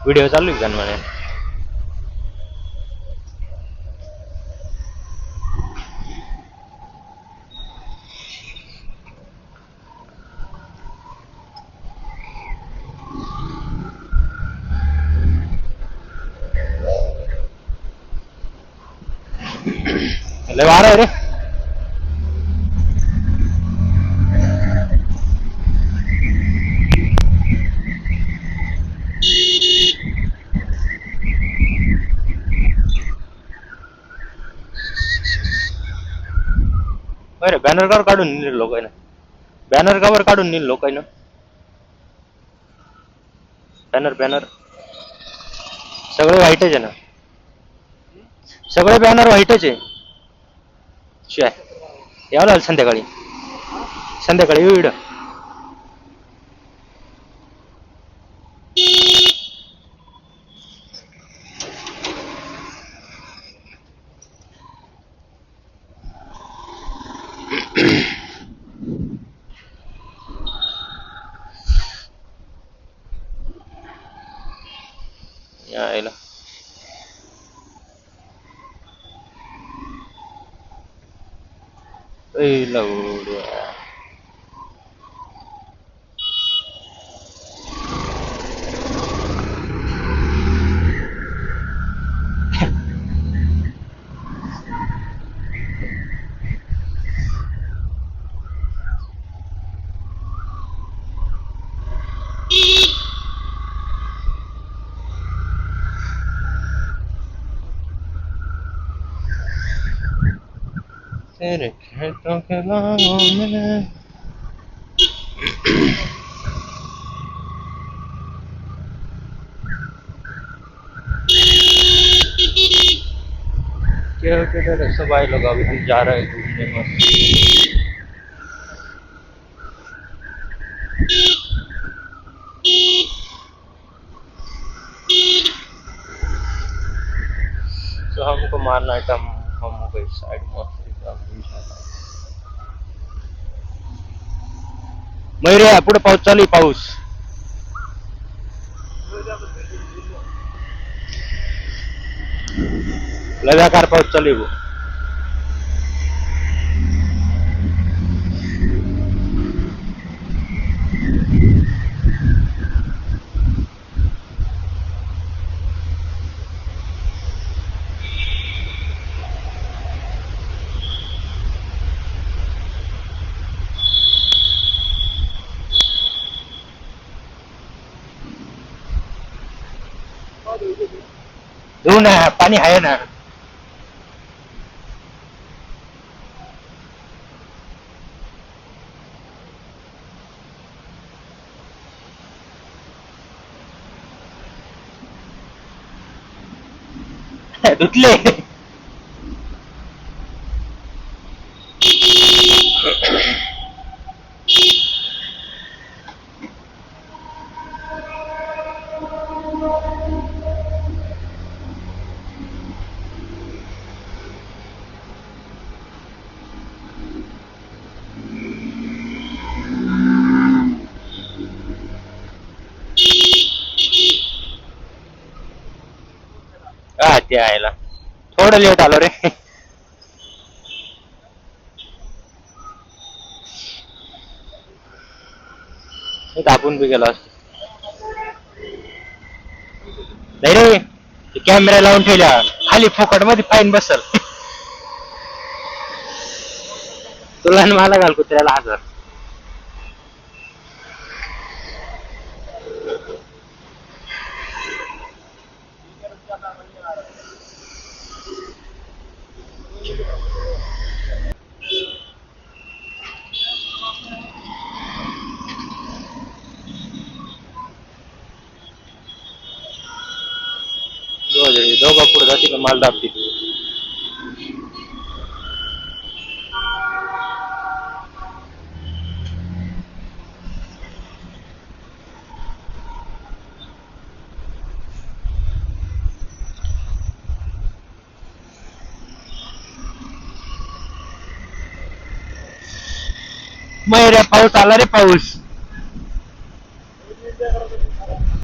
Video चालू आहे म्हणे. लय वारा आहे रे. बरं बॅनर कवर काढून नेल लोकांना. बॅनर कवर काढून नेल लोकांना. बॅनर बॅनर सगळे व्हाईटच आहे ना. सगळे बॅनर व्हाईटच आहे. शिवाय यावं लागेल संध्याकाळी. संध्याकाळी येऊ इकडं. यायला लवड्या. तेरे खेतों के बागों में क्या किधर सब आए लोग. अभी हम जा रहे हैं घूमने मस्त. तो हमको मारना है टम. हम हो गए साइड मस्त. मयूर पुढे पाऊस चालू आहे. पाऊस लगातार पाऊस चालू आहे. धुऊ ना पाणी आहे ना. धुतले. हा ते यायला थोडं लेट आलो रे. दाबून बी गेला असतो. नाही रे कॅमेरा लावून ठेवल्या खाली फुकट मध्ये फाईन बसल. तुला मला घाल कुत्र्याला 1000. दोघं पुढे जातील माल दाबतील. मग रे पाऊस आला रे पाऊस.